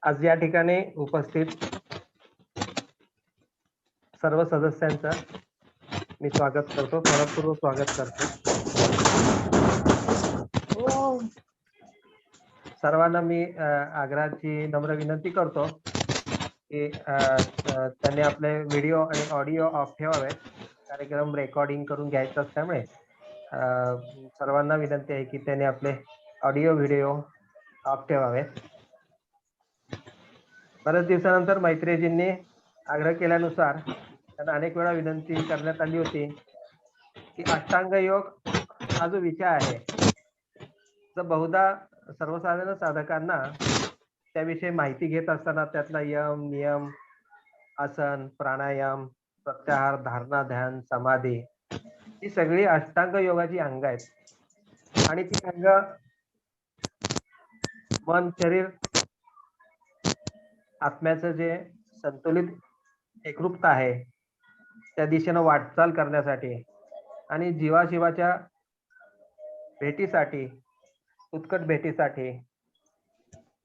आज या ठिकाणी उपस्थित सर्व सदस्यांचं मी स्वागत करतो, मनपूर्वक स्वागत करतो. सर्वांना मी आग्रहाची नम्र विनंती करतो की त्यांनी आपले व्हिडिओ आणि ऑडिओ ऑफ ठेवावे. कार्यक्रम रेकॉर्डिंग करून घ्यायचा असल्यामुळे सर्वांना विनंती आहे की त्यांनी आपले ऑडिओ व्हिडिओ ऑफ ठेवावे. बऱ्याच दिवसानंतर मैत्रीजींनी आग्रह केल्यानुसार त्यांना अनेक वेळा विनंती करण्यात आली होती की अष्टांग योग हा जो विषय आहे तर बहुधा सर्वसाधारण साधकांना त्याविषयी माहिती घेत असताना त्यातला यम नियम आसन प्राणायाम प्रत्याहार धारणा ध्यान समाधी ही सगळी अष्टांग योगाची अंग आहेत आणि ती अंग मन शरीर आत्म्याचं जे संतुलित एकरूपता आहे त्या दिशेनं वाटचाल करण्यासाठी आणि जीवाशिवाच्या भेटीसाठी उत्कट भेटीसाठी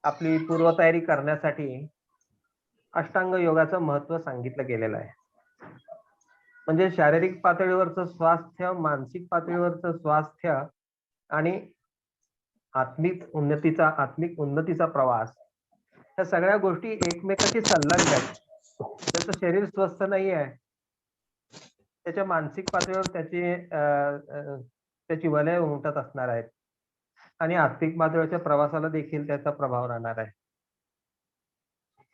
आपली पूर्वतयारी करण्यासाठी अष्टांग योगाचं महत्व सांगितलं गेलेलं आहे. म्हणजे शारीरिक पातळीवरचं स्वास्थ्य, मानसिक पातळीवरचं स्वास्थ्य आणि आत्मिक उन्नतीचा प्रवास या सगळ्या गोष्टी एकमेकाशी संलग्न आहेत. त्याचं शरीर स्वस्थ नाही आहे त्याच्या मानसिक पातळीवर त्याची वलय उमटत असणार आहेत आणि आर्थिक पातळीच्या प्रवासाला देखील त्याचा प्रभाव राहणार आहे.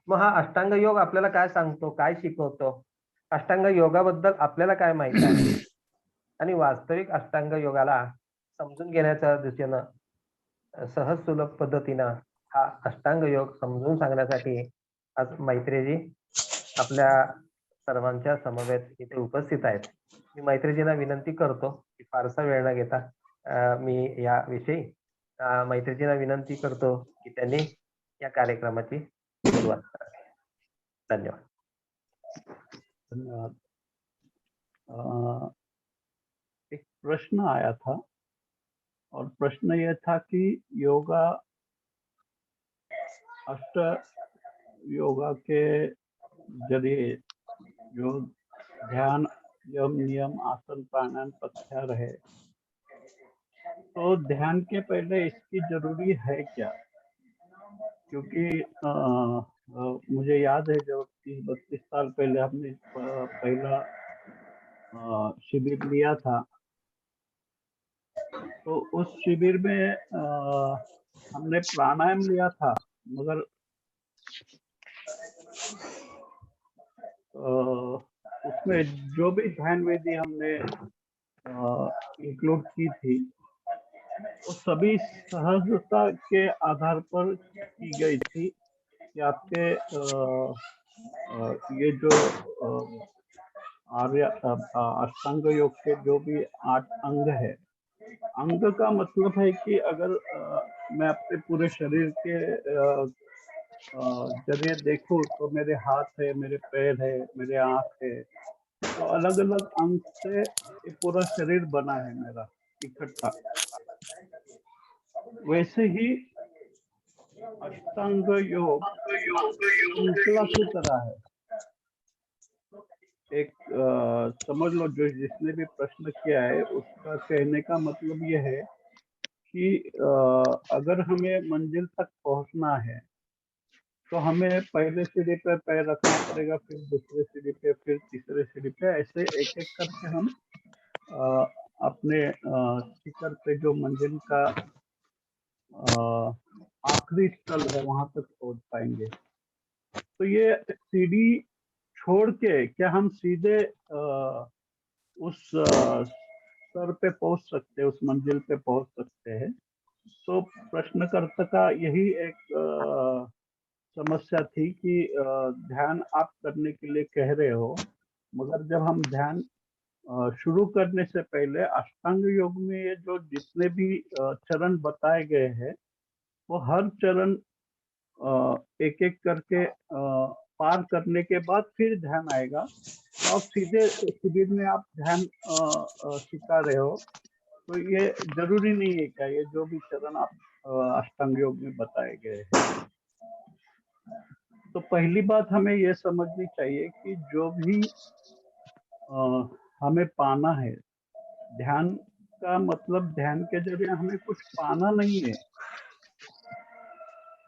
मग हा अष्टांग योग आपल्याला काय सांगतो, काय शिकवतो, अष्टांग योगाबद्दल आपल्याला काय माहिती आहे आणि वास्तविक अष्टांग योगाला समजून घेण्याच्या दिशेनं सहज सुलभ पद्धतीनं हा अष्टांग योग समजून सांगण्यासाठी आज मैत्रीजी आपल्या सर्वांच्या समवेत इथे उपस्थित आहेत. मी मैत्रीजींना विनंती करतो की फारसा वेळ न घेता मी याविषयी मैत्रीजींना विनंती करतो की त्यांनी या कार्यक्रमाची सुरुवात करावी. धन्यवाद. धन्यवाद. एक प्रश्न आया था और प्रश्न यह था कि योगा अष्ट योगा के जरिए जो ध्यान यम नियम आसन प्राणायाम प्रत्याहार है तो ध्यान के पहले इसकी जरूरी है क्या? क्योंकि मुझे याद है जब 30-32 साल पहले हमने पहला शिविर लिया था तो उस शिविर में हमने प्राणायाम लिया था मगर उसमें जो भी ध्यान विधि हमने इंक्लूड की थी वो सभी सहजता के आधार पर की गई थी कि आपके ये जो आर्य अष्टांग योग के जो भी 8 अंग है, अंग का मतलब है कि अगर मैं अपने पूरे शरीर के जरिए देखूं तो मेरे हाथ है, मेरे पैर है, मेरे आँख है, तो अलग अलग अंग से ये पूरा शरीर बना है मेरा इकट्ठा। वैसे ही अष्टांग योग श्रृंखला की तरह है। एक समझ लो जो जिसने भी प्रश्न किया है उसका कहने का मतलब यह है कि अगर हमें मंजिल तक पहुंचना है तो हमें पहले सीढ़ी पे पैर रखना पड़ेगा, फिर दूसरे सीढ़ी पे, फिर तीसरे सीढ़ी पे, ऐसे एक एक करके हम अपने शिखर पे जो मंजिल का आखिरी स्थल है वहां तक पहुंच पाएंगे। तो ये सीढ़ी छोड़ के क्या हम सीधे उस स्तर पे पहुंच सकते हैं, उस मंजिल पे पहुंच सकते हैं? तो प्रश्नकर्ता का यही एक समस्या थी कि ध्यान आप करने के लिए कह रहे हो मगर जब हम ध्यान शुरू करने से पहले अष्टांग योग में ये जो जितने भी चरण बताए गए हैं वो हर चरण एक एक करके पार करने के बाद फिर ध्यान आएगा। तो आप सीधे शिविर में आप ध्यान सिखा रहे हो तो ये जरूरी नहीं है क्या ये जो भी चरण आप अष्टांग योग में बताए गए हैं? तो पहली बात हमें ये समझनी चाहिए कि जो भी हमें पाना है, ध्यान का मतलब ध्यान के जरिए हमें कुछ पाना नहीं है।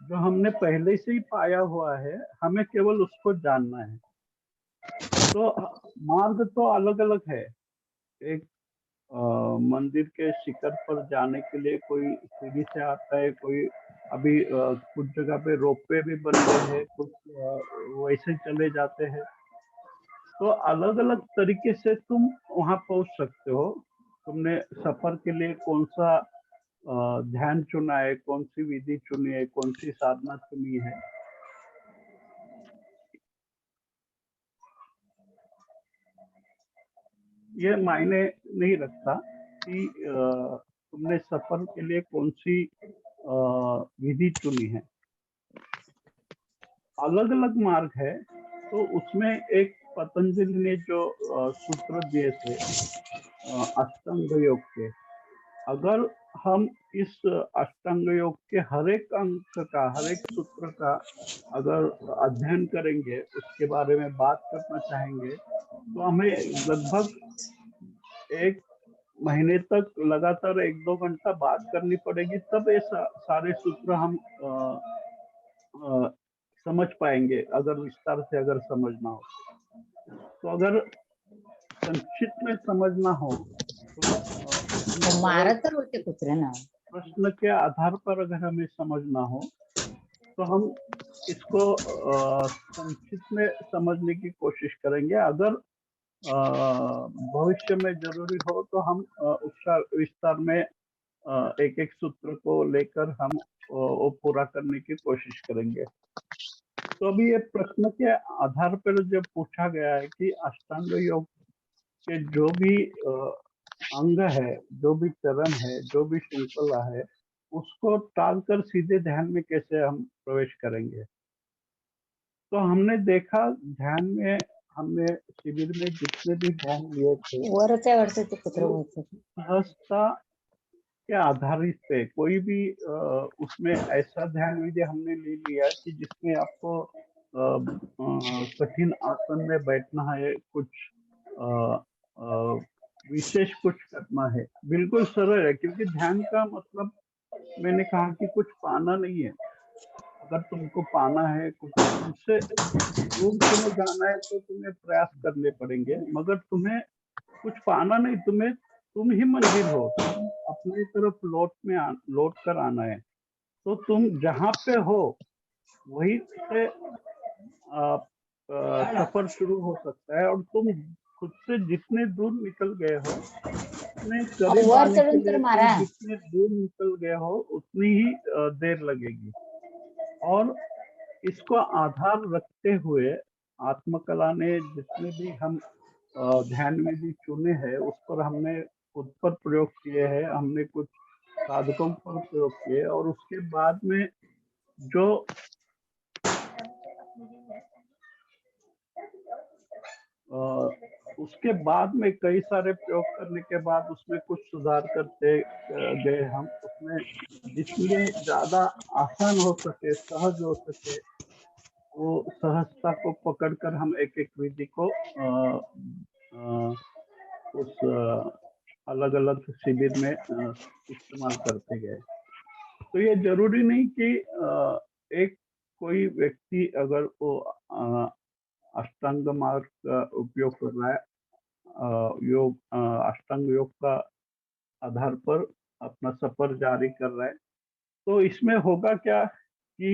जो हमने पहले से ही पाया हुआ है, हमें केवल उसको जानना है। तो मार्ग तो अलग अलग है। एक मंदिर के शिखर पर जाने के लिए कोई सीढ़ी से आता है, कोई अभी कुछ जगह पे रोपवे भी बन गए हैं, कुछ वैसे चले जाते हैं। तो अलग अलग तरीके से तुम वहां पहुंच सकते हो। तुमने सफर के लिए कौन सा ध्यान चुना है, कौन सी विधि चुनी है, कौन सी साधना चुनी है, ये मायने नहीं रखता कि तुमने सफर के लिए कौन सी विधि चुनी है। अलग अलग मार्ग है। तो उसमें एक पतंजलि ने जो सूत्र दिए थे अष्टांग योग के, अगर हम इस अष्टांग योग के हर एक अंक का, हर एक सूत्र का अगर अध्ययन करेंगे, उसके बारे में बात करना चाहेंगे, तो हमें लगभग 1 महीने तक लगातार 1-2 घंटा बात करनी पड़ेगी, तब ये सारे सूत्र हम समझ पाएंगे, अगर विस्तार से अगर समझना हो। तो अगर संक्षिप्त में समझना हो तो सरल महाराज तर होते कुत्रे ना. प्रश्न के आधार पर अगर हमें समझना हो तो हम इसको संक्षिप्त में समझने की कोशिश करेंगे। अगर भविष्य में जरूरी हो तो हम उसका विस्तार में एक एक सूत्र को लेकर हम वो पूरा करने की कोशिश करेंगे। तो अभी ये प्रश्न के आधार पर जब पूछा गया है कि अष्टांग योग के जो भी अंग है, जो भी चरण है, जो भी श्रृंखला है, उसको टालकर सीधे ध्यान में कैसे हम प्रवेश करेंगे। तो हमने देखा ध्यान में, हमने शिविर में जितने भी ध्यान लिए थे, वरच आहे वाटतं ते कुत्र होतं. सहजता के आधारित पे कोई भी उसमें ऐसा ध्यान विधि हमने ले लिया कि जिसमें आपको कठिन आसन में बैठना है, कुछ विशेष कुछ करना है, बिल्कुल सरल है। क्योंकि ध्यान का मतलब मैंने कहा कि कुछ पाना नहीं है। अगर तुमको पाना है, कुछ तुमसे दूर तुम्हें जाना है तो तुम्हें प्रयास करने पड़ेंगे, मगर तुम्हें कुछ पाना नहीं, तुम ही मंजिल हो। तुम अपनी तरफ लौट कर आना है। तो तुम जहाँ पे हो वही से सफर शुरू हो सकता है। और तुम खुद से जितने दूर निकल गए हो, उतने करीब वर आने के चढून लिए तर तुम मारा. जितने दूर निकल गए हो उतनी ही देर लगेगी। और इसको आधार रखते हुए आत्मकला ने जितने भी हम ध्यान में भी चुने हैं, उस पर हमने खुद पर प्रयोग किए हैं, हमने कुछ साधकों पर प्रयोग किए, और उसके बाद में जो उसके बाद में कई सारे प्रयोग करने के बाद उसमें कुछ सुधार करते गए हम। उसमें जितने ज्यादा आसान हो सके, सहज हो सके, वो सहजता को पकड़कर हम एक एक विधि को उस अलग अलग शिविर में इस्तेमाल करते गए। तो ये जरूरी नहीं कि एक कोई व्यक्ति अगर वो अष्टांग मार्ग का उपयोग कर रहा है, अष्टांग योग का आधार पर अपना सफर जारी कर रहा है, तो इसमें होगा क्या कि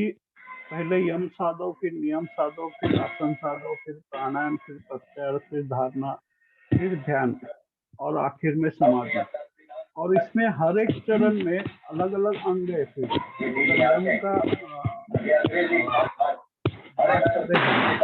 पहले यम साधो, फिर नियम साधो, फिर आसन साधो, फिर प्राणायाम, फिर प्रत्याहार, फिर धारणा, फिर ध्यान, और आखिर में समाधि। और इसमें हर एक चरण में अलग अलग अंग है। फिर अगर यम का बात करें हम,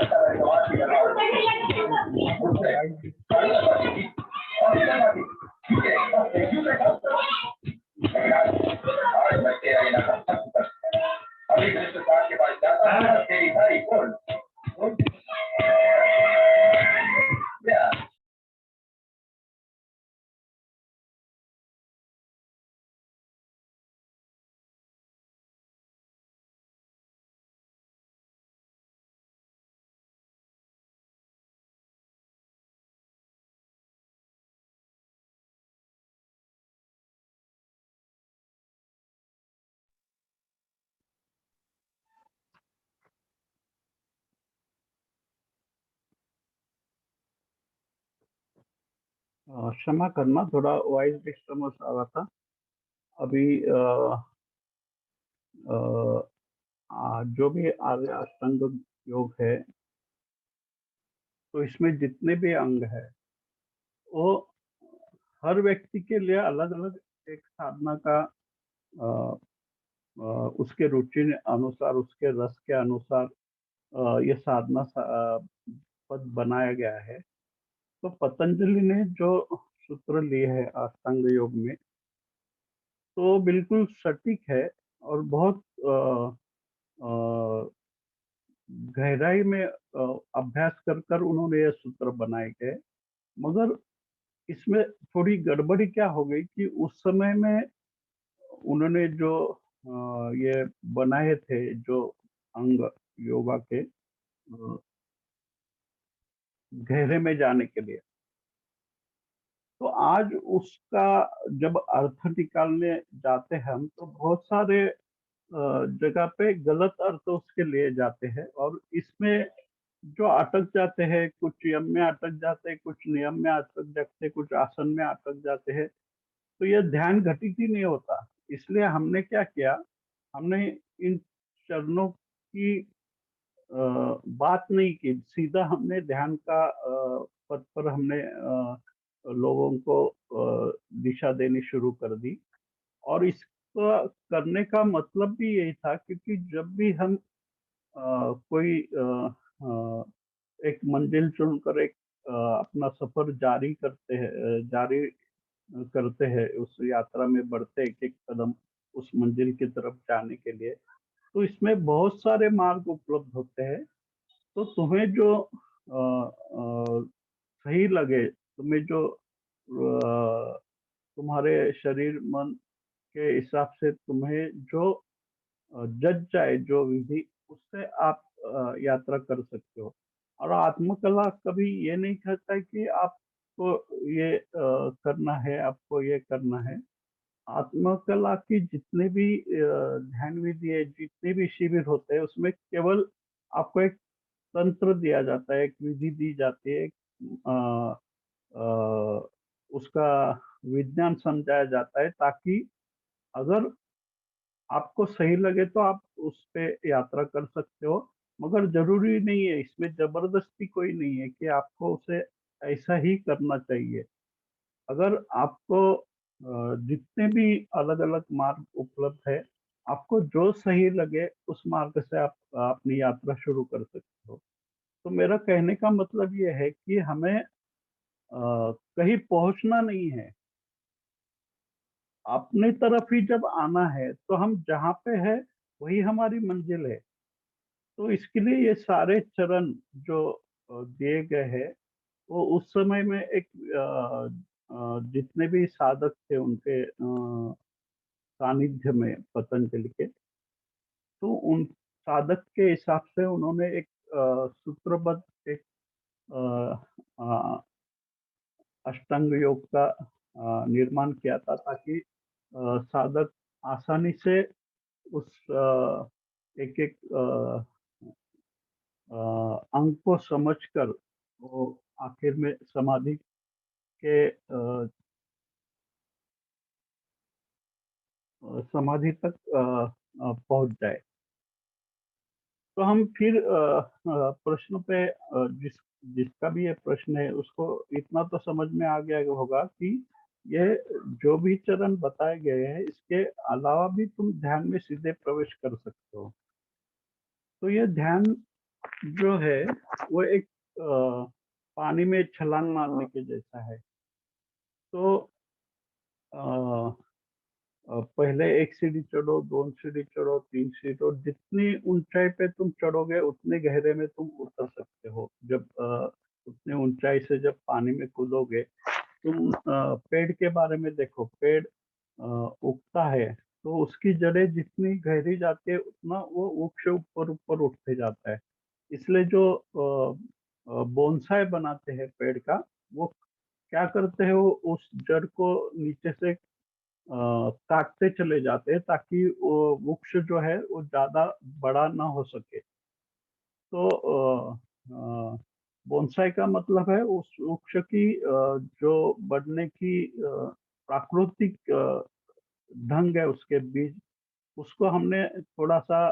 क्षमा करना, थोड़ा वॉइस डिस्टर्बेंस आ रहा था अभी। जो भी आर्य अष्टांग योग है, तो इसमें जितने भी अंग है वो हर व्यक्ति के लिए अलग अलग एक साधना का अ, उसके रुचि अनुसार, उसके रस के अनुसार ये साधना पद बनाया गया है। तो पतंजलि ने जो सूत्र लिए हैं अष्टांग योग में, तो बिल्कुल सटीक है और बहुत अ, गहराई में अभ्यास कर कर उन्होंने ये सूत्र बनाए गए। मगर इसमें थोड़ी गड़बड़ी क्या हो गई कि उस समय में उन्होंने जो ये बनाए थे, जो अंग योगा के गहरे में जाने के लिए, तो आज उसका जब अर्थ निकालने जाते हैं हम, तो बहुत सारे जगह पे गलत अर्थ उसके लिए जाते हैं और इसमें जो अटक जाते हैं, कुछ यम में अटक जाते हैं, कुछ नियम में अटक जाते हैं, कुछ आसन में अटक जाते हैं, तो यह ध्यान घटित ही नहीं होता। इसलिए हमने क्या किया, हमने इन चरणों की बात नहीं की, सीधा हमने ध्यान का पद पर हमने लोगों को दिशा देनी शुरू कर दी। और इसका करने का मतलब भी यही था, क्योंकि जब भी हम कोई अ, एक मंजिल चुनकर एक अपना सफर जारी करते हैं, उस यात्रा में बढ़ते एक एक कदम उस मंजिल की तरफ जाने के लिए, तो इसमें बहुत सारे मार्ग उपलब्ध होते हैं। तो तुम्हें जो सही लगे, तुम्हें जो तुम्हारे शरीर मन के हिसाब से तुम्हें जो जज जाए, जो विधि, उससे आप यात्रा कर सकते हो। और आत्मकला कभी ये नहीं कहता है कि आपको ये करना है, आपको ये करना है। आत्मकला की जितने भी ध्यान विधि है, जितने भी शिविर होते हैं, उसमें केवल आपको एक तंत्र दिया जाता है, एक विधि दी जाती है, अ, अ, उसका विज्ञान समझाया जाता है, ताकि अगर आपको सही लगे तो आप उस पे यात्रा कर सकते हो। मगर ज़रूरी नहीं है, इसमें ज़बरदस्ती कोई नहीं है कि आपको उसे ऐसा ही करना चाहिए। अगर आपको जितने भी अलग-अलग मार्ग उपलब्ध है, आपको जो सही लगे उस मार्ग से आप अपनी यात्रा शुरू कर सकते हो। तो मेरा कहने का मतलब ये है कि हमें कहीं पहुँचना नहीं है, अपनी तरफ ही जब आना है, तो हम जहाँ पे हैं, वही हमारी मंजिल है। तो इसके लिए ये सारे चरण जो दिए गए हैं, वो उस समय में एक जितने भी साधक थे उनके सानिध्य में पतंजलि के, तो उन साधक के हिसाब से उन्होंने एक सूत्रबद्ध एक अ, अ, अष्टांग योग का निर्माण किया था, ताकि साधक आसानी से उस एक एक अंग को समझकर वो आखिर में समाधि के समाधि तक पहुंच जाए। तो हम फिर प्रश्न पे जिसका भी ये प्रश्न है, उसको इतना तो समझ में आ गया होगा कि ये जो भी चरण बताए गए हैं, इसके अलावा भी तुम ध्यान में सीधे प्रवेश कर सकते हो। तो ये ध्यान जो है, वो एक पानी में छलांग मारने के जैसा है। तो अ, पहले एक सीढ़ी चढ़ो, 2 सीढ़ी चढ़ो, 3 सीढ़ी चढ़ो, जितनी ऊंचाई पे तुम चढ़ोगे उतने गहरे में तुम उतर सकते हो। जब उतनी ऊंचाई से जब पानी में कूदोगे, तुम पेड़ के बारे में देखो, पेड़ उगता है, तो उसकी जड़ें जितनी गहरी जाती है, उतना वो वृक्ष ऊपर ऊपर उठते जाता है। इसलिए जो बोनसाई बनाते हैं पेड़ का, वो क्या करते हैं, वो उस जड़ को नीचे से काटते चले जाते हैं, ताकि वो वृक्ष जो है वो ज्यादा बड़ा ना हो सके। तो बोनसाई का मतलब है उस वृक्ष की जो बढ़ने की प्राकृतिक ढंग है, उसके बीज, उसको हमने थोड़ा सा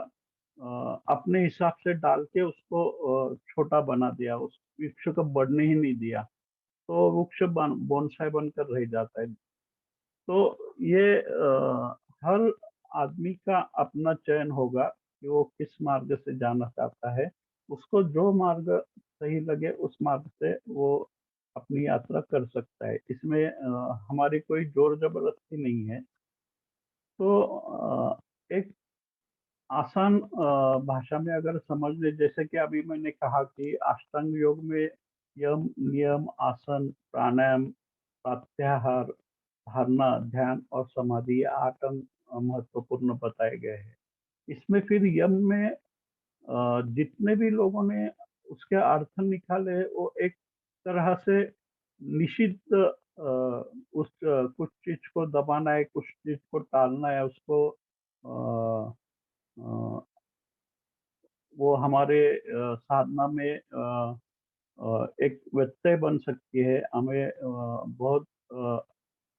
अपने हिसाब से डाल के उसको छोटा बना दिया, उस वृक्ष को बढ़ने ही नहीं दिया, तो वृक्ष बोनसाई बनकर रह जाता है। तो ये हर आदमी का अपना चयन होगा कि वो किस मार्ग से जाना चाहता है। उसको जो मार्ग सही लगे उस मार्ग से वो अपनी यात्रा कर सकता है। इसमें हमारी कोई जोर जबरदस्ती नहीं है। तो एक आसान भाषा में अगर समझ ले, जैसे कि अभी मैंने कहा कि अष्टांग योग में यम, नियम, आसन, प्राणायाम, प्रत्याहार, धारणा, ध्यान और समाधि, ये 8 अंग महत्वपूर्ण बताए गए हैं। इसमें फिर यम में जितने भी लोगों ने उसके अर्थ निकाले, वो एक तरह से निश्चित कुछ चीज को दबाना है, कुछ चीज को टालना है, उसको अ, अ, वो हमारे साधना में एक व्यत्यय बन सकती है। हमें बहुत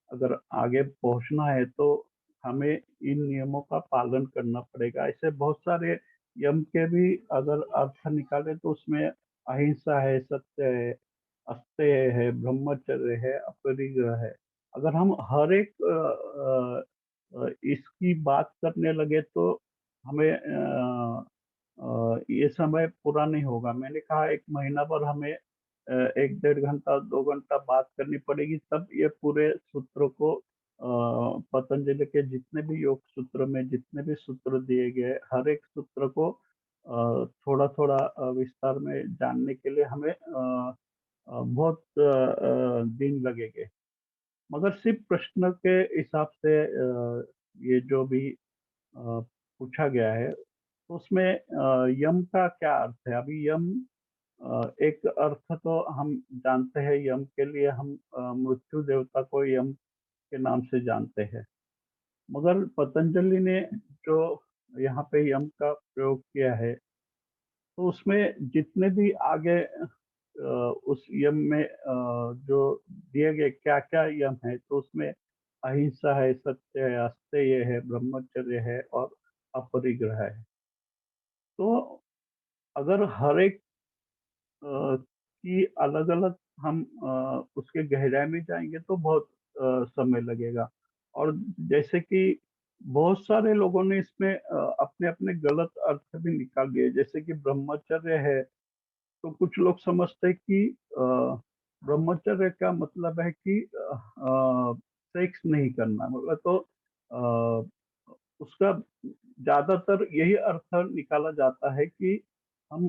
अगर आगे पहुंचना है तो हमें इन नियमों का पालन करना पड़ेगा। ऐसे बहुत सारे यम के भी अगर अर्थ निकाले तो उसमें अहिंसा है, सत्य है, अस्तेय है, ब्रह्मचर्य है, अपरिग्रह है। अगर हम हर एक इसकी बात करने लगे तो हमें ये समय पूरा नहीं होगा। मैंने कहा 1 महीना पर हमें 1 डेढ़ घंटा 2 घंटा बात करनी पड़ेगी, तब ये पूरे सूत्र को पतंजलि के जितने भी योग सूत्र में जितने भी सूत्र दिए गए, हर एक सूत्र को थोड़ा थोड़ा विस्तार में जानने के लिए हमें बहुत दिन लगेंगे। मगर सिर्फ प्रश्न के हिसाब से ये जो भी पूछा गया है, तो उसमें यम का क्या अर्थ है? अभी यम एक अर्थ तो हम जानते हैं, यम के लिए हम मृत्यु देवता को यम के नाम से जानते हैं। मगर पतंजलि ने जो यहाँ पे यम का प्रयोग किया है, तो उसमें जितने भी आगे उस यम में जो दिए गए क्या क्या यम है, तो उसमें अहिंसा है, सत्य है, अस्तेय है, ब्रह्मचर्य है और अपरिग्रह है। तो अगर हर एक की अलग-अलग हम उसके गहराई में जाएँगे तो बहुत समय लगेगा। और जैसे कि बहुत सारे लोगों ने इसमें अपने-अपने गलत अर्थ भी निकाल लिए। जैसे कि ब्रह्मचर्य है, तो कुछ लोग समझते हैं कि ब्रह्मचर्य का मतलब है कि सेक्स नहीं करना। मतलब तो उसका ज़्यादातर यही अर्थ निकाला जाता है कि हम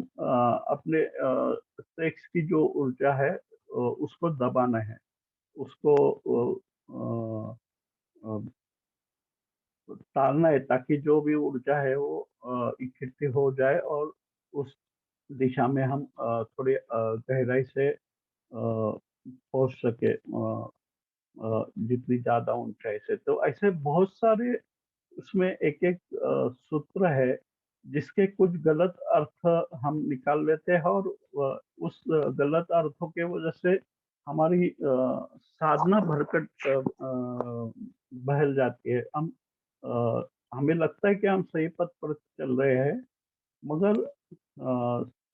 अपने सेक्स की जो ऊर्जा है उसको दबाना है, उसको अ, टालना है, ताकि जो भी ऊर्जा है वो इकट्ठी हो जाए और उस दिशा में हम थोड़ी गहराई से पहुंच सके, जितनी ज्यादा ऊंचाई से। तो ऐसे बहुत सारे उसमें एक-एक सूत्र है, जिसके कुछ गलत अर्थ हम निकाल लेते हैं और उस गलत अर्थों के वजह से हमारी साधना भरकट बहल जाती है। हमें लगता है कि हम सही पथ पर चल रहे हैं, मगर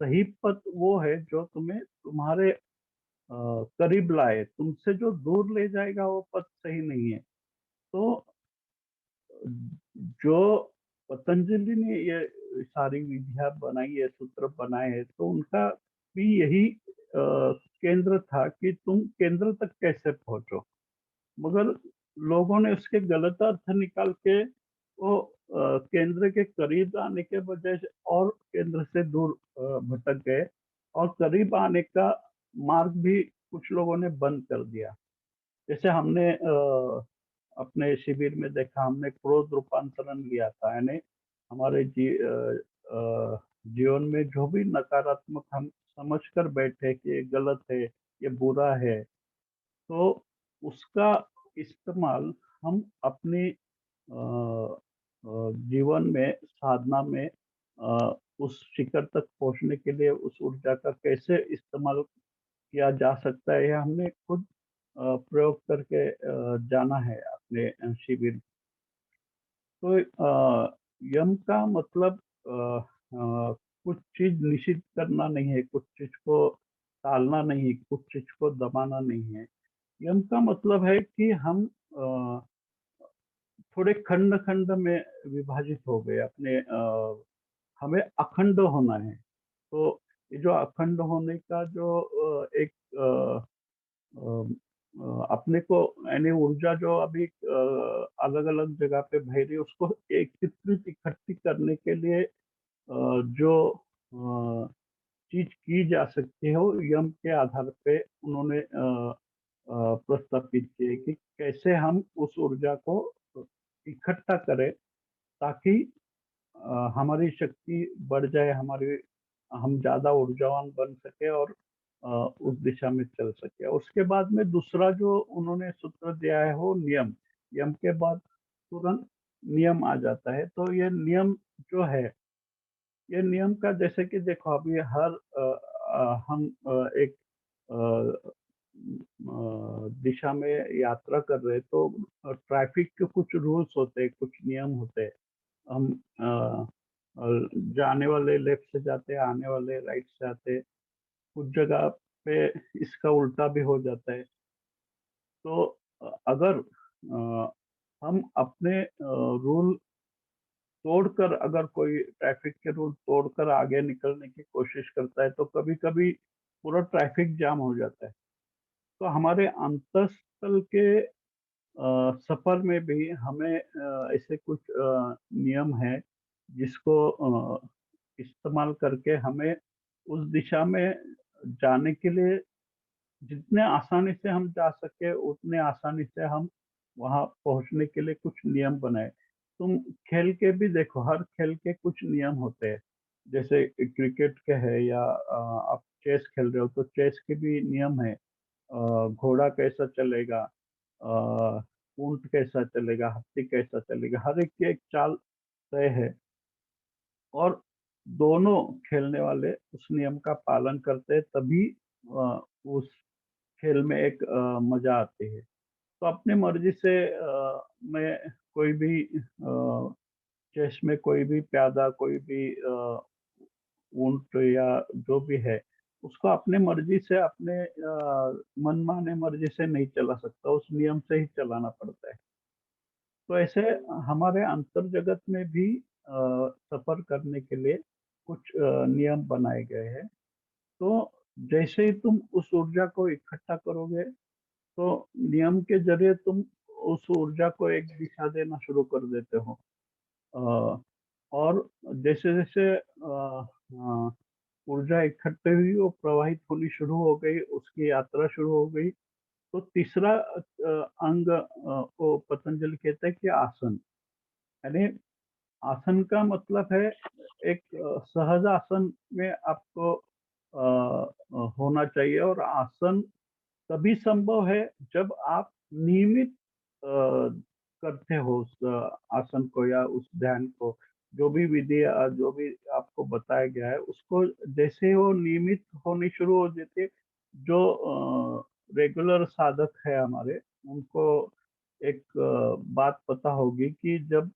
सही पथ वो है जो तुम्हें तुम्हारे करीब लाए, तुमसे जो दूर ले जाएगा वो पथ सही नहीं है। तो जो पतंजलि ने ये सारी विधियां बनाई है, सूत्र बनाए हैं, तो उनका भी यही केंद्र था कि तुम केंद्र तक कैसे पहुंचो। मगर लोगों ने उसके गलत अर्थ निकाल के वो केंद्र के करीब आने के बजाय से और केंद्र से दूर भटक गए, और करीब आने का मार्ग भी कुछ लोगों ने बंद कर दिया। जैसे हमने अपने शिविर में देखा, हमने क्रोध रूपांतरण लिया था, यानी हमारे जीवन में जो भी नकारात्मक हम समझ कर बैठे कि ये गलत है, ये बुरा है, तो उसका इस्तेमाल हम अपनी जीवन में, साधना में उस शिखर तक पहुंचने के लिए उस ऊर्जा का कैसे इस्तेमाल किया जा सकता है, यह हमने खुद प्रयोग करके जाना है अपने शिविर। तो यम का मतलब कुछ चीज निषिद्ध करना नहीं है, कुछ चीज को टालना नहीं है, कुछ चीज को दबाना नहीं है। यम का मतलब है कि हम थोड़े खंड खंड में विभाजित हो गए अपने, हमें अखंड होना है। तो ये जो अखंड होने का जो एक अपने को यानी ऊर्जा जो अभी अलग अलग जगह पे बह रही है, उसको एकत्रित इकट्ठी करने के लिए जो चीज की जा सकती है वो यम के आधार पे उन्होंने प्रस्तावित किए कि कैसे हम उस ऊर्जा को इकट्ठा करें ताकि हमारी शक्ति बढ़ जाए, हमारी हम ज्यादा ऊर्जावान बन सके और उस दिशा में चल सके। उसके बाद में दूसरा जो उन्होंने सूत्र दिया है वो नियम। यम के बाद तुरंत नियम आ जाता है। तो ये नियम जो है, ये नियम का जैसे कि देखो अभी हर हम एक दिशा में यात्रा कर रहे हैं तो ट्रैफिक के कुछ रूल्स होते हैं, कुछ नियम होते हैं। हम जाने वाले लेफ्ट से जाते हैं, आने वाले राइट से आते हैं। कुछ जगह पे इसका उल्टा भी हो जाता है। तो अगर हम अपने रूल तोड़कर, अगर कोई ट्रैफिक के रूल तोड़कर आगे निकलने की कोशिश करता है तो कभी कभी पूरा ट्रैफिक जाम हो जाता है। तो हमारे अंतःस्थल के सफर में भी हमें ऐसे कुछ नियम है जिसको इस्तेमाल करके हमें उस दिशा में जाने के लिए जितने आसानी से हम जा सके उतने आसानी से हम वहां पहुंचने के लिए कुछ नियम बनाए। तुम खेल के भी देखो, हर खेल के कुछ नियम होते हैं। जैसे क्रिकेट के है या आप चेस खेल रहे हो तो चेस के भी नियम है। घोड़ा कैसा चलेगा, ऊंट कैसा चलेगा, हाथी कैसा चलेगा, हर एक की एक चाल तय है। और दोनों खेलने वाले उस नियम का पालन करते हैं तभी उस खेल में एक मजा आती है। तो अपनी मर्जी से मैं कोई भी चेस में कोई भी प्यादा, कोई भी ऊंट या जो भी है, उसको अपने मर्जी से अपने मनमाने मर्जी से नहीं चला सकता, उस नियम से ही चलाना पड़ता है। तो ऐसे हमारे अंतर जगत में भी सफर करने के लिए कुछ नियम बनाए गए हैं। तो जैसे ही तुम उस ऊर्जा को इकट्ठा करोगे तो नियम के जरिए तुम उस ऊर्जा को एक दिशा देना शुरू कर देते हो। अ, और जैसे जैसे ऊर्जा इकट्ठे हुई, वो प्रवाहित होनी शुरू हो गई, उसकी यात्रा शुरू हो गई। तो तीसरा अंग को पतंजलि कहते हैं कि आसन। यानी आसन का मतलब है एक सहज आसन में आपको होना चाहिए। और आसन तभी संभव है जब आप नियमित करते हो उस आसन को या उस ध्यान को। जो भी विधि जो भी आपको बताया गया है उसको जैसे ही वो नियमित होनी शुरू हो जाती है, जो रेगुलर साधक है हमारे, उनको एक बात पता होगी कि जब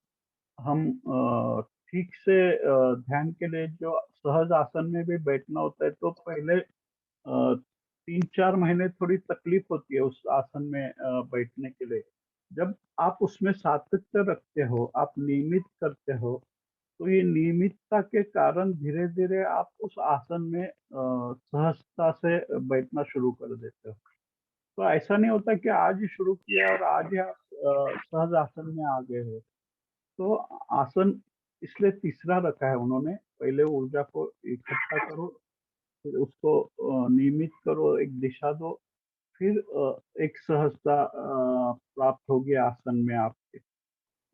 हम ठीक से ध्यान के लिए जो सहज आसन में भी बैठना होता है तो पहले 3-4 महीने थोड़ी तकलीफ होती है उस आसन में बैठने के लिए। जब आप उसमें सातत्य रखते हो, आप नियमित करते हो, तो ये नियमितता के कारण धीरे धीरे आप उस आसन में सहजता से बैठना शुरू कर देते हो। तो ऐसा नहीं होता कि आज ही शुरू किया और आज ही आप सहज आसन में आ गए हो। तो आसन इसलिए तीसरा रखा है उन्होंने। पहले ऊर्जा को इकट्ठा करो, फिर उसको नियमित करो, एक दिशा दो, फिर एक सहजता प्राप्त होगी आसन में आपके।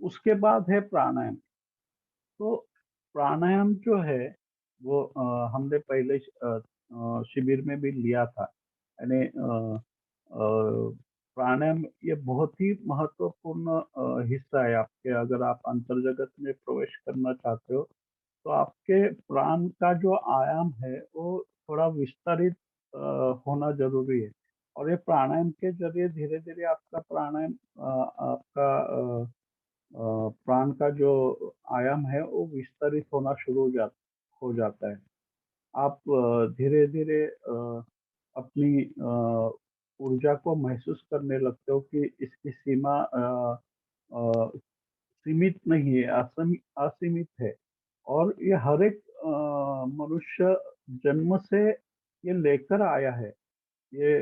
उसके बाद है प्राणायाम। तो प्राणायाम जो है वो हमने पहले शिविर में भी लिया था। यानी प्राणायाम ये बहुत ही महत्वपूर्ण हिस्सा है आपके, अगर आप अंतर जगत में प्रवेश करना चाहते हो तो आपके प्राण का जो आयाम है वो थोड़ा विस्तारित होना जरूरी है। और ये प्राणायाम के जरिए धीरे धीरे आपका प्राणायाम आपका प्राण का जो आयाम है वो विस्तारित होना शुरू हो जाता है। आप धीरे धीरे अपनी ऊर्जा को महसूस करने लगते हो कि इसकी सीमा अ, सीमित नहीं है, असीमित है। और ये हर एक मनुष्य जन्म से ये लेकर आया है। ये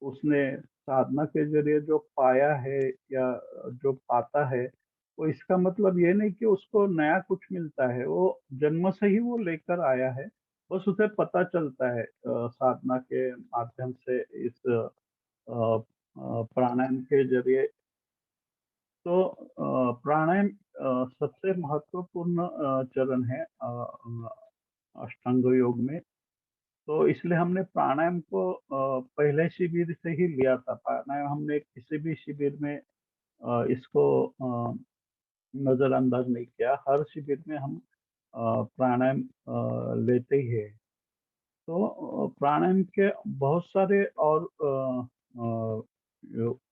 उसने साधना के ज़रिए जो पाया है या जो पाता है, वो इसका मतलब ये नहीं कि उसको नया कुछ मिलता है, वो जन्म से ही वो लेकर आया है। बस उसे पता चलता है साधना के माध्यम से इस प्राणायाम के ज़रिए। तो प्राणायाम सबसे महत्वपूर्ण चरण है अष्टांग योग में। तो इसलिए हमने प्राणायाम को पहले शिविर से ही लिया था। प्राणायाम हमने किसी भी शिविर में इसको नज़रअंदाज नहीं किया। हर शिविर में हम प्राणायाम लेते ही हैं। तो प्राणायाम के बहुत सारे और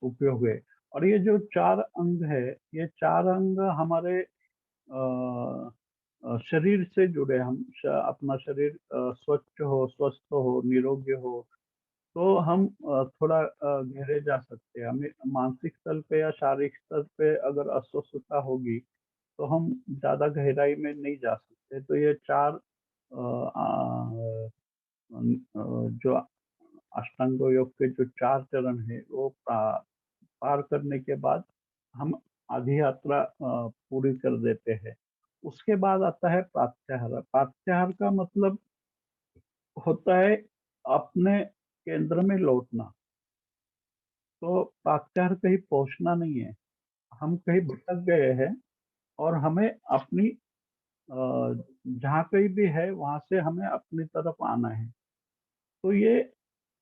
उपयोग है। और ये जो 4 अंग है, ये 4 अंग हमारे शरीर से जुड़े। हम अपना शरीर स्वच्छ हो, स्वस्थ हो, निरोगी हो, तो हम थोड़ा गहरे जा सकते हैं। हमें मानसिक स्तर पे या शारीरिक स्तर पे अगर अस्वस्थता होगी, तो हम ज़्यादा गहराई में नहीं जा सकते। तो ये 4 जो अष्टांग योग के जो 4 चरण हैं, वो पार करने के बाद हम आधी यात्रा पूरी कर देते हैं। उसके बाद आता है प्रत्याहार। प्रत्याहार का मतलब होता है अपने केंद्र में लौटना। तो प्रत्याहार कहीं पहुँचना नहीं है। हम कहीं भटक गए हैं और हमें अपनी जहाँ कहीं भी है वहाँ से हमें अपनी तरफ आना है। तो ये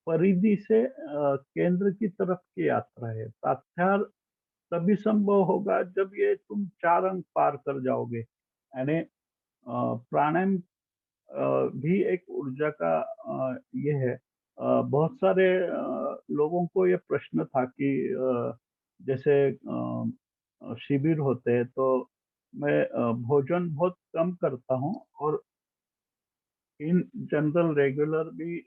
परिधि से केंद्र की तरफ की यात्रा है। प्रत्याहार तभी संभव होगा जब ये तुम 4 अंक पार कर जाओगे। यानी प्राणायाम भी एक ऊर्जा का ये है। बहुत सारे लोगों को ये प्रश्न था कि जैसे शिविर होते हैं तो मैं भोजन बहुत कम करता हूँ और इन जनरल रेगुलर भी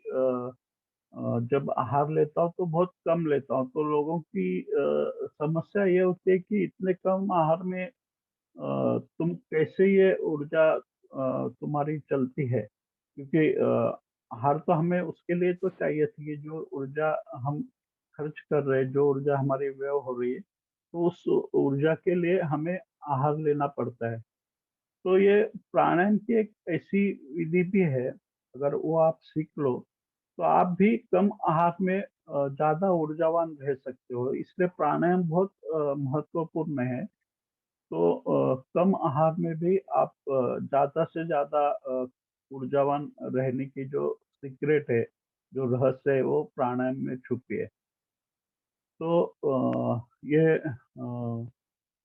जब आहार लेता हूँ तो बहुत कम लेता हूँ। तो लोगों की समस्या ये होती है कि इतने कम आहार में तुम कैसे ये ऊर्जा तुम्हारी चलती है? क्योंकि आहार तो हमें उसके लिए तो चाहिए थी, जो ऊर्जा हम खर्च कर रहे हैं, जो ऊर्जा हमारी व्यय हो रही है, तो उस ऊर्जा के लिए हमें आहार लेना पड़ता है। तो ये प्राणायाम की एक ऐसी विधि भी है, अगर वो आप सीख लो, तो आप भी कम आहार में ज़्यादा ऊर्जावान रह सकते हो। इसलिए प्राणायाम बहुत महत्वपूर्ण है। तो कम आहार में भी आप ज़्यादा से ज़्यादा ऊर्जावान रहने की जो सीक्रेट है, जो रहस्य है, वो प्राणायाम में छुपी है। तो ये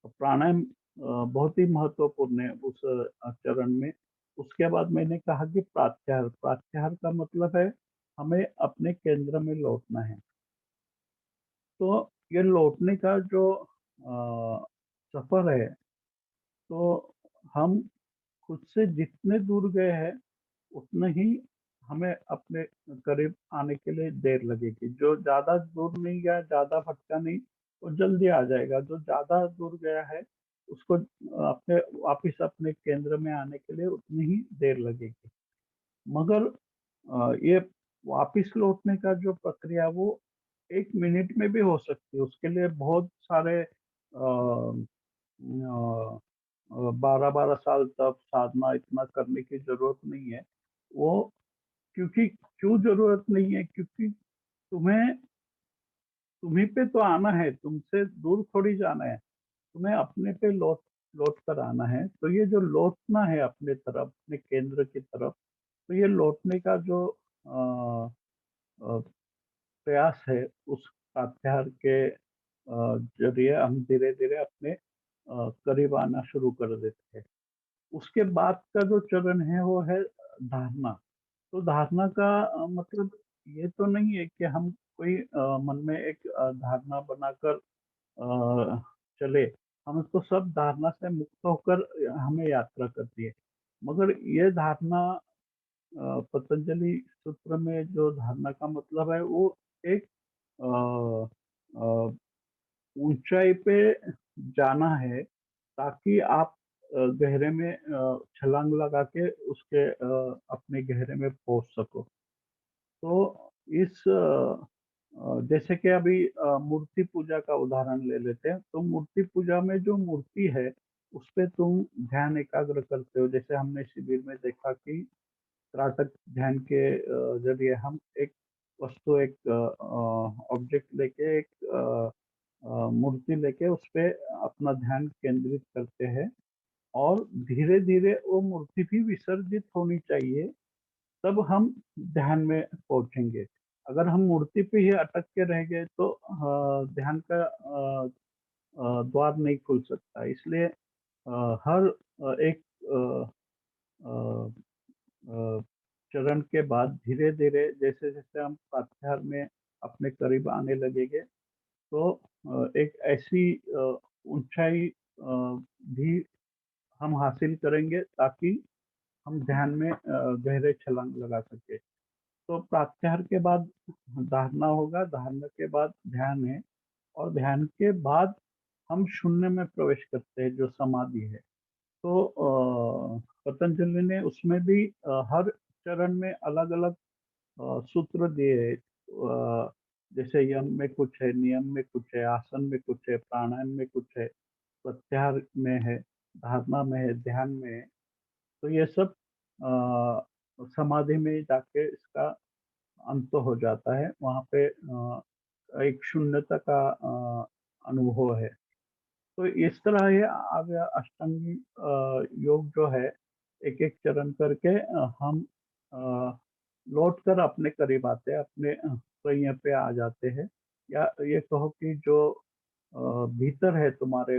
प्राणायाम बहुत ही महत्वपूर्ण है उस चरण में। उसके बाद मैंने कहा कि प्रत्याहार। प्रत्याहार का मतलब है हमें अपने केंद्र में लौटना है। तो ये लौटने का जो सफ़र है, तो हम खुद से जितने दूर गए हैं, उतने ही हमें अपने करीब आने के लिए देर लगेगी। जो ज़्यादा दूर नहीं गया, ज़्यादा भटका नहीं, वो जल्दी आ जाएगा। जो ज़्यादा दूर गया है, उसको अपने वापिस अपने केंद्र में आने के लिए उतनी ही देर लगेगी। मगर ये वापिस लौटने का जो प्रक्रिया, वो 1 मिनट में भी हो सकती है। उसके लिए बहुत सारे 12-12 साल तक साधना इतना करने की ज़रूरत नहीं है। वो क्योंकि क्यों ज़रूरत नहीं है? क्योंकि तुम्हें तुम्हीं पे तो आना है, तुमसे दूर थोड़ी जाना है। तुम्हें अपने पे लौट कर आना है। तो ये जो लौटना है अपने तरफ, अपने केंद्र की तरफ, तो ये लौटने का जो अ अ, प्रयास है, उस प्रत्याहार के ज़रिए हम धीरे-धीरे अपने करीब आना शुरू कर देते हैं। उसके बाद का जो चरण है वो है धारणा। तो धारणा का मतलब ये तो नहीं है कि हम कोई मन में एक धारणा बनाकर चले। हम तो सब धारणा से मुक्त होकर हमें यात्रा करती है। मगर ये धारणा पतंजलि सूत्र में जो धारणा का मतलब है वो एक अ, अ, ऊंचाई पे जाना है ताकि आप गहरे में छलांग लगा के उसके अपने गहरे में पहुंच सको। तो इस जैसे कि अभी मूर्ति पूजा का उदाहरण ले लेते हैं, तो मूर्ति पूजा में जो मूर्ति है उस पे तुम ध्यान एकाग्र करते हो। जैसे हमने शिविर में देखा कि त्राटक ध्यान के जरिए हम एक वस्तु, एक ऑब्जेक्ट लेके, एक मूर्ति लेके उस पे अपना ध्यान केंद्रित करते हैं और धीरे धीरे वो मूर्ति भी विसर्जित होनी चाहिए, तब हम ध्यान में पहुंचेंगे। अगर हम मूर्ति पे ही अटक के रह गए तो ध्यान का द्वार नहीं खुल सकता। इसलिए हर एक अ, अ, चरण के बाद धीरे धीरे जैसे जैसे हम प्रात्याहार में अपने करीब आने लगेंगे तो एक ऐसी ऊंचाई भी हम हासिल करेंगे ताकि हम ध्यान में गहरे छलांग लगा सके। तो प्रत्याहार के बाद धारणा होगा, धारणा के बाद ध्यान है, और ध्यान के बाद हम शून्य में प्रवेश करते हैं जो समाधि है। तो पतंजलि ने उसमें भी हर चरण में अलग अलग सूत्र दिए हैं। जैसे यम में कुछ है, नियम में कुछ है, आसन में कुछ है, प्राणायाम में कुछ है, प्रत्याहार में है, धारणा में है, ध्यान में है। तो ये सब समाधि में जाके इसका अंत हो जाता है। वहाँ पे एक शून्यता का अनुभव है। तो इस तरह ये आगे अष्टांगी योग जो है, एक एक चरण करके हम लौट कर अपने करीब आते हैं, अपने संयम पे आ जाते हैं। या ये कहो कि जो भीतर है तुम्हारे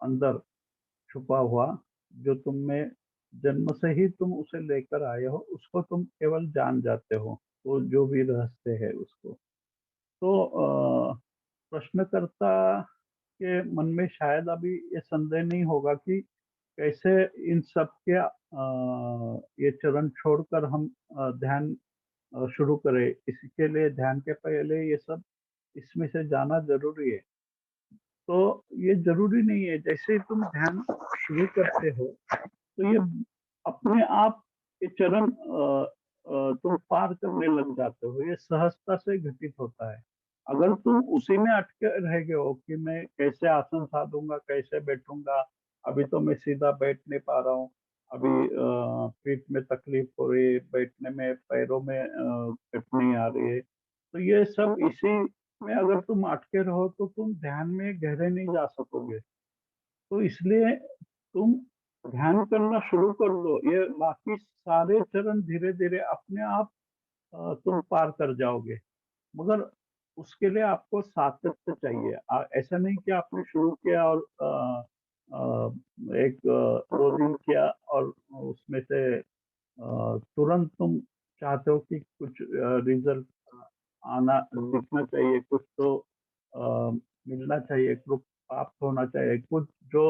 अंदर छुपा हुआ, जो तुम में जन्म से ही तुम उसे लेकर आए हो, उसको तुम केवल जान जाते हो, वो जो भी रहस्य है उसको। तो प्रश्नकर्ता के मन में शायद अभी ये संदेह नहीं होगा कि कैसे इन सब के ये चरण छोड़कर हम ध्यान शुरू करें। इसके लिए ध्यान के पहले ये सब इसमें से जाना जरूरी है। तो ये जरूरी नहीं है, जैसे ही तुम ध्यान शुरू करते हो तो ये अपने आप ये चरण तुम पार करने लग जाते हो। ये सहजता से घटित होता है। अगर तुम उसी में अटके रह गए हो कि मैं कैसे आसन साधूंगा, कैसे बैठूंगा, अभी तो मैं सीधा बैठ नहीं पा रहा हूँ, अभी पीठ में तकलीफ हो रही है, बैठने में पैरों में कठिनाई आ रही है, तो ये सब इसी में अगर तुम अटके रहो तो तुम ध्यान में गहरे नहीं जा सकोगे। तो इसलिए तुम ध्यान करना शुरू कर दो, ये बाकी सारे चरण धीरे धीरे अपने आप तुम पार कर जाओगे। मगर उसके लिए आपको सातत्य चाहिए। ऐसा नहीं कि आपने शुरू किया और अ, एक 2 दिन किया और उसमें से तुरंत तुम चाहते हो कि कुछ रिजल्ट आना दिखना चाहिए, कुछ तो मिलना चाहिए, कुछ प्राप्त होना चाहिए, कुछ जो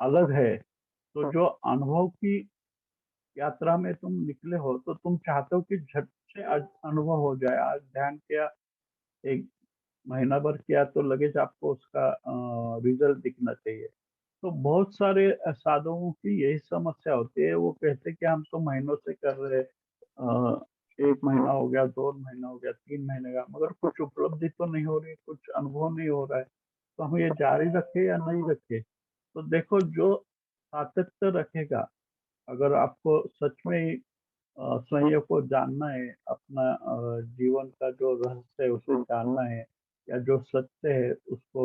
अलग है। तो जो अनुभव की यात्रा में तुम निकले हो तो तुम चाहते हो कि झट से आज अनुभव हो जाए। आज ध्यान किया, 1 महीना भर किया तो लगेज आपको उसका रिजल्ट दिखना चाहिए। तो बहुत सारे साधुओं की यही समस्या होती है। वो कहते हैं कि हम तो महीनों से कर रहे हैं, 1 महीना हो गया, 2 महीना हो गया, 3 महीने का, मगर कुछ उपलब्धि तो नहीं हो रही, कुछ अनुभव नहीं हो रहा है। तो हम ये जारी रखे या नहीं रखे? तो देखो, जो सातत्य रखेगा, अगर आपको सच में ही स्वयं को जानना है, अपना जीवन का जो रहस्य है उसे जानना है, या जो सत्य है उसको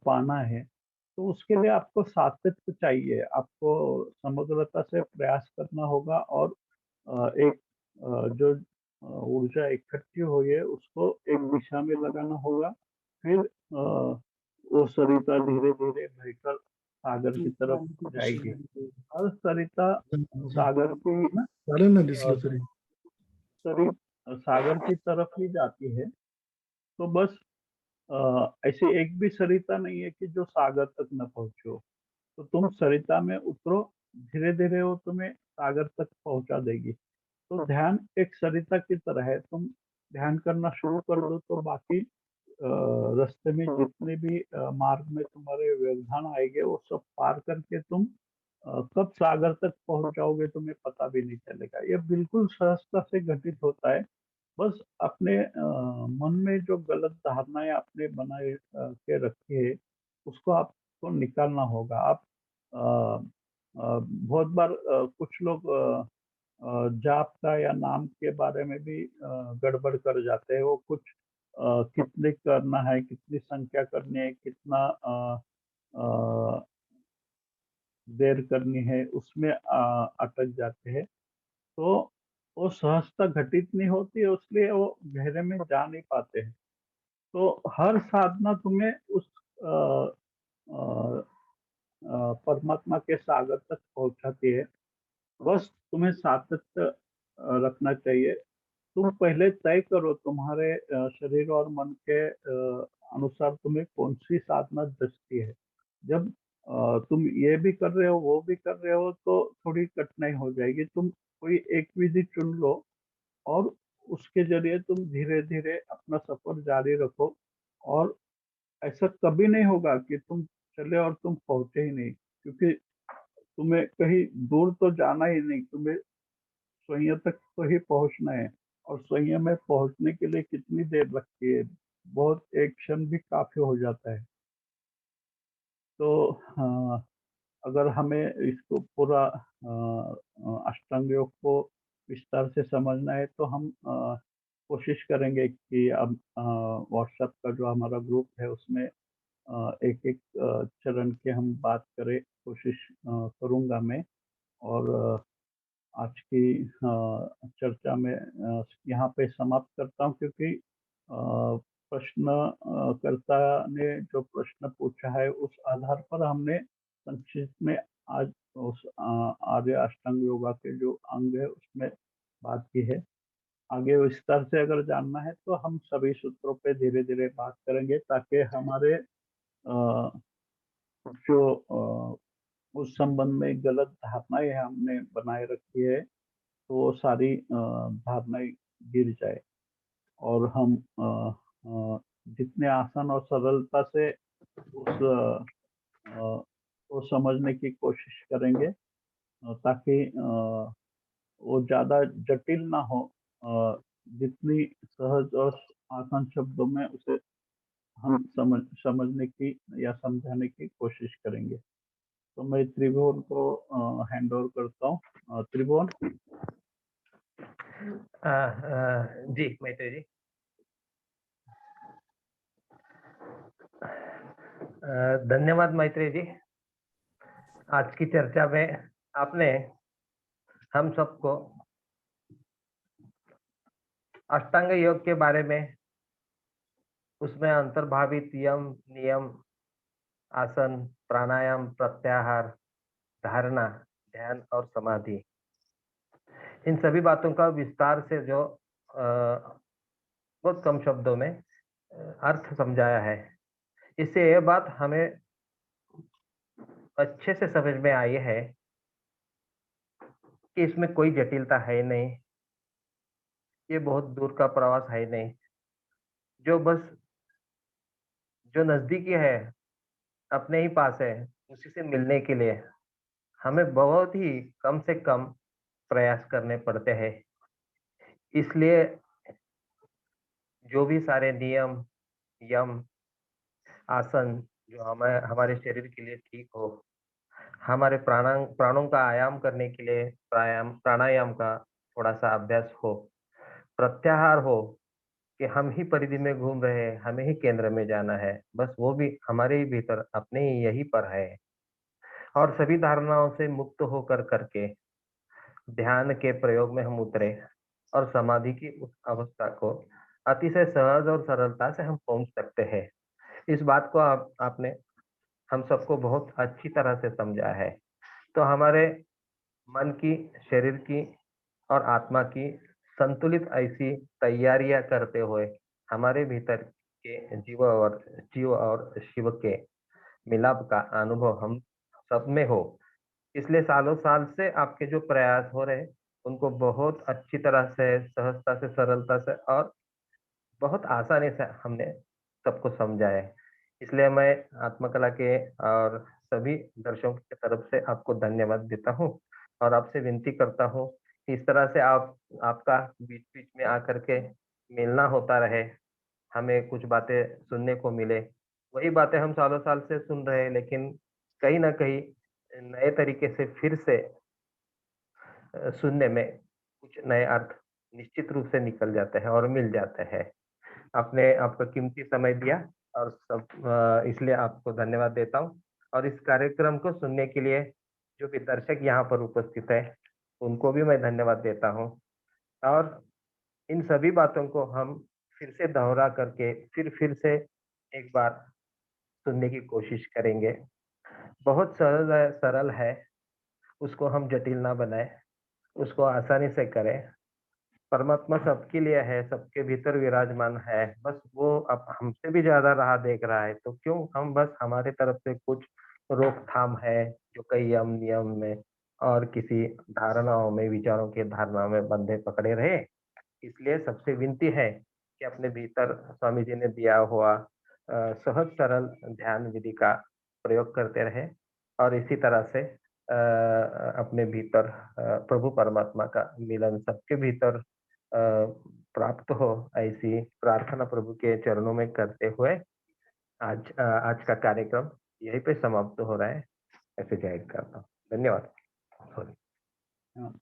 पाना है, तो उसके लिए आपको सातत्य चाहिए। आपको समग्रता से प्रयास करना होगा और एक जो ऊर्जा इकट्ठी हुई है उसको एक दिशा में लगाना होगा। फिर वो सरिता धीरे धीरे बहकर सागर की तरफ जाएगी। हर सरिता सागर की चालेल ना दिसलं तरी सरी सागर की तरफ ही जाती है। तो बस ऐसी एक भी सरिता नहीं है कि जो सागर तक न पहुंचे हो। तो तुम सरिता में उतरो, धीरे धीरे वो तुम्हें सागर तक पहुंचा देगी। तो ध्यान एक सरिता की तरह है, तुम ध्यान करना शुरू कर दो तो बाकी रास्ते में जितने भी मार्ग में तुम्हारे व्यवधान आएंगे वो सब पार करके तुम कब सागर तक पहुंच जाओगे तुम्हें पता भी नहीं चलेगा। ये बिल्कुल सहजता से घटित होता है। बस अपने मन में जो गलत धारणाएं आपने बनाए के रखी है उसको आपको निकालना होगा। आप बहुत बार कुछ लोग जाप का या नाम के बारे में भी गड़बड़ कर जाते हैं। वो कुछ कितने करना है, कितनी संख्या करनी है, कितना अ, देर करनी है, उसमें अटक जाते हैं। तो वो सहजता घटित नहीं होती है, इसलिए वो गहरे में जा नहीं पाते हैं। तो हर साधना तुम्हें उस अ, अ, परमात्मा के सागर तक पहुंचाती है। बस तुम्हें सातत्य रखना चाहिए। तुम पहले तय करो तुम्हारे शरीर और मन के अनुसार तुम्हें कौन सी साधना जचती है। जब तुम ये भी कर रहे हो वो भी कर रहे हो तो थोड़ी कठिनाई हो जाएगी। तुम कोई एक विधि चुन लो और उसके जरिए तुम धीरे धीरे अपना सफर जारी रखो। और ऐसा कभी नहीं होगा कि तुम चले और तुम पहुंचे ही नहीं, क्योंकि तुम्हें कहीं दूर तो जाना ही नहीं, तुम्हें स्वयं तक तो ही पहुंचना है। और स्वयं में पहुंचने के लिए कितनी देर लगती है, बहुत एक क्षण भी काफी हो जाता है। तो अगर हमें इसको पूरा अष्टांग योग को विस्तार से समझना है तो हम कोशिश करेंगे कि अब व्हाट्सएप का जो हमारा ग्रुप है उसमें एक एक चरण के हम बात करें, कोशिश करूंगा मैं। और आज की चर्चा में यहाँ पे समाप्त करता हूँ, क्योंकि प्रश्नकर्ता ने जो प्रश्न पूछा है उस आधार पर हमने संक्षिप्त में आज उस आर्य अष्टांग योगा के जो अंग है उसमें बात की है। आगे विस्तार से अगर जानना है तो हम सभी सूत्रों पे धीरे धीरे बात करेंगे, ताकि हमारे जो उस संबंध में गलत धारणाएं हमने बनाए रखी है तो वो सारी धारणाएं गिर जाए और हम जितने आसान और सरलता से उस को समझने की कोशिश करेंगे, ताकि वो ज्यादा जटिल ना हो। जितनी सहज और आसान शब्दों में उसे हम समझने की या समझाने की कोशिश करेंगे। तो मैं त्रिभुवन को हैंड ओवर करता हूँ। त्रिभुवन। जी मैत्री जी। धन्यवाद मैत्री जी। आज की चर्चा में आपने हम सबको अष्टांग योग के बारे में, उसमें अंतर्भावित यम, नियम, आसन, प्राणायाम, प्रत्याहार, धारणा, ध्यान और समाधि, इन सभी बातों का विस्तार से जो बहुत कम शब्दों में अर्थ समझाया है। इससे यह बात हमें अच्छे से समझ में आई है कि इसमें कोई जटिलता है नहीं, ये बहुत दूर का प्रवास है नहीं, जो बस जो नजदीकी है, अपने ही पास है, उसी से मिलने के लिए हमें बहुत ही कम से कम प्रयास करने पड़ते हैं। इसलिए जो भी सारे नियम, यम, आसन जो हमारे शरीर के लिए ठीक हो, हमारे प्राणों का आयाम करने के लिए प्राणायाम का थोड़ा सा अभ्यास हो, प्रत्याहार हो कि हम ही परिधि में घूम रहे हैं, हमें ही केंद्र में जाना है, बस वो भी हमारे ही भीतर अपने ही यही पर है। और सभी धारणाओं से मुक्त होकर करके ध्यान के प्रयोग में हम उतरे और समाधि की उस अवस्था को अतिशय सहज और सरलता से हम पहुंच सकते हैं। इस बात को आपने हम सबको बहुत अच्छी तरह से समझा है। तो हमारे मन की, शरीर की और आत्मा की संतुलित ऐसी तैयारियां करते हुए हमारे भीतर के जीव और शिव के मिलाप का अनुभव हम सब में हो। इसलिए सालों साल से आपके जो प्रयास हो रहे हैं उनको बहुत अच्छी तरह से, सहजता से, सरलता से और बहुत आसानी से हमने सबको समझा है। इसलिए मैं आत्मकला के और सभी दर्शकों की तरफ से आपको धन्यवाद देता हूँ और आपसे विनती करता हूँ कि इस तरह से आपका बीच-बीच में आकर के मिलना होता रहे, हमें कुछ बातें सुनने को मिले। वही बातें हम सालों साल से सुन रहे हैं, लेकिन कहीं न कहीं नए तरीके से फिर से सुनने में कुछ नए अर्थ निश्चित रूप से निकल जाते हैं और मिल जाते हैं। आपने आपका कीमती समय दिया और इसलिए आपको धन्यवाद देता हूँ और इस कार्यक्रम को सुनने के लिए जो भी दर्शक यहाँ पर उपस्थित है, उनको भी मैं धन्यवाद देता हूँ और इन सभी बातों को हम फिर से दोहरा करके फिर से एक बार सुनने की कोशिश करेंगे। बहुत सरल है, उसको हम जटिल ना बनाएँ, उसको आसानी से करें। परमात्मा सबके लिए है, सबके भीतर विराजमान है, बस वो अब हमसे भी ज़्यादा राह देख रहा है, तो क्यों हम बस हमारी तरफ से कुछ रोकथाम है, जो कई यम-नियम में और किसी धारणाओं में, विचारों की धारणाओं में बंधे पकड़े रहे। इसलिए सबसे विनती है कि अपने भीतर स्वामी जी ने दिया हुआ सहज सरल ध्यान विधि का प्रयोग करते रहें और इसी तरह से अपने भीतर प्रभु परमात्मा का मिलन सबके भीतर प्राप्त हो, ऐसी प्रार्थना प्रभु के चरणों में करते हुए आज का कार्यक्रम यहीं पे समाप्त हो रहा है, ऐसे जाहिर करता हूँ। धन्यवाद। सॉरी। हाँ।